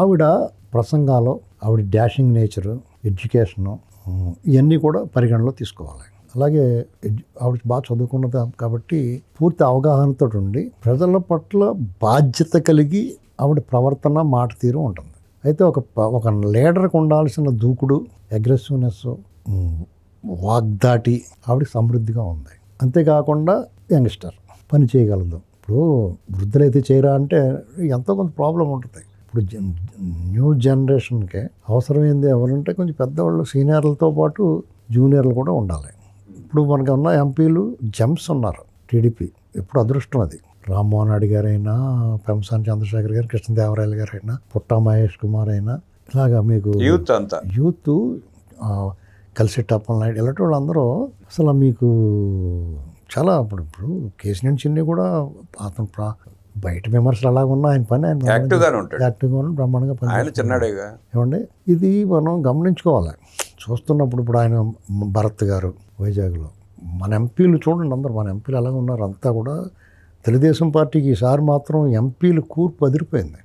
ఆవిడ ప్రసంగాలు, ఆవిడ డాషింగ్ నేచరు, ఎడ్యుకేషను ఇవన్నీ కూడా పరిగణలో తీసుకోవాలి. అలాగే ఆవిడ బాగా చదువుకున్నది కాబట్టి పూర్తి అవగాహనతో ఉండి ప్రజల పట్ల బాధ్యత కలిగి ఆవిడ ప్రవర్తన, మాట తీరు ఉంటుంది. అయితే ఒక లీడర్కి ఉండాల్సిన దూకుడు, అగ్రెసివ్నెస్, వాగ్దాటి ఆవిడ సమృద్ధిగా ఉంది. అంతేకాకుండా యంగ్స్టర్ పని చేయగలదు. ఇప్పుడు వృద్ధులైతే చేయరా అంటే ఎంతో కొంత ప్రాబ్లం ఉంటుంది. ఇప్పుడు న్యూ జనరేషన్కి అవసరమైంది ఎవరంటే కొంచెం పెద్దవాళ్ళు, సీనియర్లతో పాటు జూనియర్లు కూడా ఉండాలి. ఇప్పుడు మనకు ఉన్న ఎంపీలు జెమ్స్ ఉన్నారు. టీడీపీ ఎప్పుడు అదృష్టం అది. రామ్మోహన్ రెడ్డి గారైనా, పెంసాని చంద్రశేఖర్ గారు, కృష్ణదేవరాయలు గారైనా, పుట్టా మహేష్ కుమార్ అయినా, ఇలాగా మీకు యూత్ కలిసిటప్పల నాయుడు ఇలాంటి వాళ్ళందరూ అసలు మీకు చాలా ఇప్పుడు కేసీఆర్ చిన్ని కూడా అతను బయట విమర్శలు అలాగున్నా ఆయన పని ఆయన యాక్టివ్గా బ్రహ్మాండంగా పని. ఏమండి ఇది మనం గమనించుకోవాలి. చూస్తున్నప్పుడు ఇప్పుడు ఆయన భరత్ గారు వైజాగ్లో, మన ఎంపీలు చూడండి, అందరూ మన ఎంపీలు అలాగే ఉన్నారు. అంతా కూడా తెలుగుదేశం పార్టీకి ఈసారి మాత్రం ఎంపీలు కూర్పు అదిరిపోయింది.